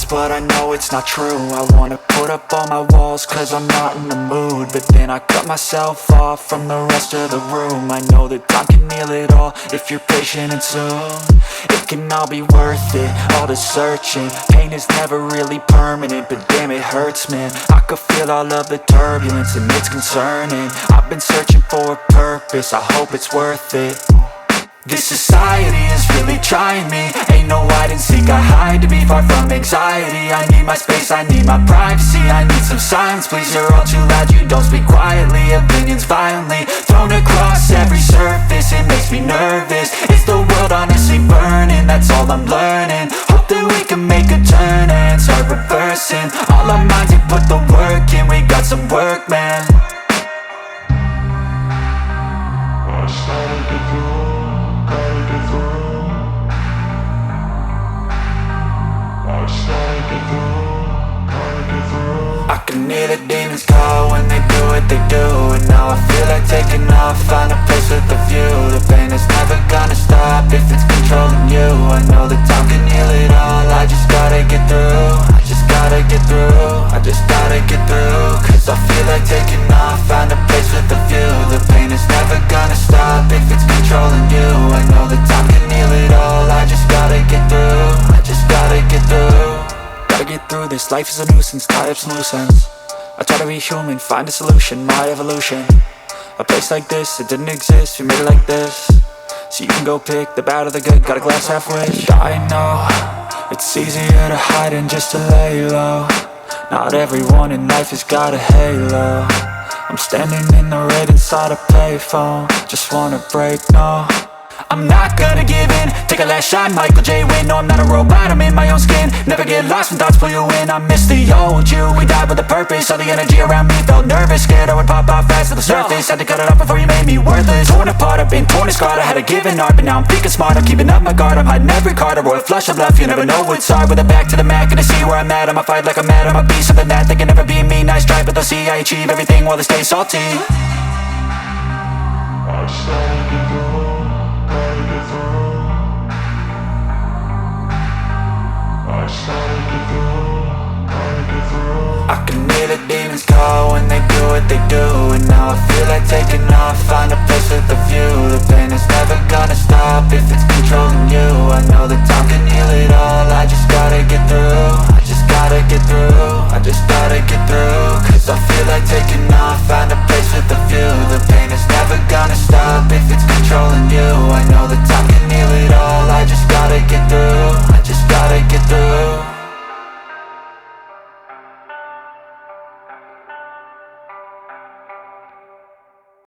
thoughts, but I know it's not true. I wanna put up all my walls cause I'm not in the mood, but then I cut myself off from the rest of the room. I know that time can heal it all if you're patient and soon it can all be worth it, all the searching. Pain is never really permanent, but damn it hurts, man. I could feel all of the turbulence and it's concerning. I've been searching for a purpose, I hope it's worth it. This society is really trying me. Ain't no hide and seek, I hide to be far from anxiety. I need my space, I need my privacy. I need some silence, please, you're all too loud. You don't speak quietly, opinions violently thrown across every surface. It makes me nervous, is the world honestly burning? That's all I'm learning. Hope that we can make a turn and start reversing all our minds and put the work in. We got some work, man. I started to do. I can hear the demons call when they do what they do, and now I feel like taking off, find a place with a view. The pain is never gonna stop if it's controlling you. I know that time can heal it all, I just gotta get through. I just gotta get through, I just gotta get through. Cause I feel like taking off, find a place with a view. The pain is never gonna stop if it's controlling you. I know that time can heal it all, I just gotta get through. I just gotta get through. Gotta get through this, life is a nuisance, tie up some loose ends. I try to be human, find a solution, my evolution. A place like this, it didn't exist, we made it like this. So you can go pick the bad or the good, got a glass halfway. I know, it's easier to hide than just to lay low. Not everyone in life has got a halo. I'm standing in the red inside a payphone, just wanna break, no. I'm not gonna give in, take a last shot, Michael J. Win. No, I'm not a robot, I'm in my own skin. Never get lost when thoughts pull you in. I miss the old you, we died with a purpose. All the energy around me felt nervous, scared I would pop off fast to the surface. Had to cut it off before you made me worthless. Torn apart, I've been torn and scarred. I had a given art, but now I'm thinking smart. I'm keeping up my guard, I'm hiding every card. A royal flush of love, you never know what's hard. With a back to the mat, gonna see where I'm at. I'ma fight like I'm mad, I'ma be something that they can never be me. Nice try, but they'll see I achieve everything while they stay salty. I started to go. I can hear the demons call when they do what they do, and now I feel like taking off, find a place with a view. The pain is never gonna stop if it's controlling you. I know that time can heal it all, I just gotta get through.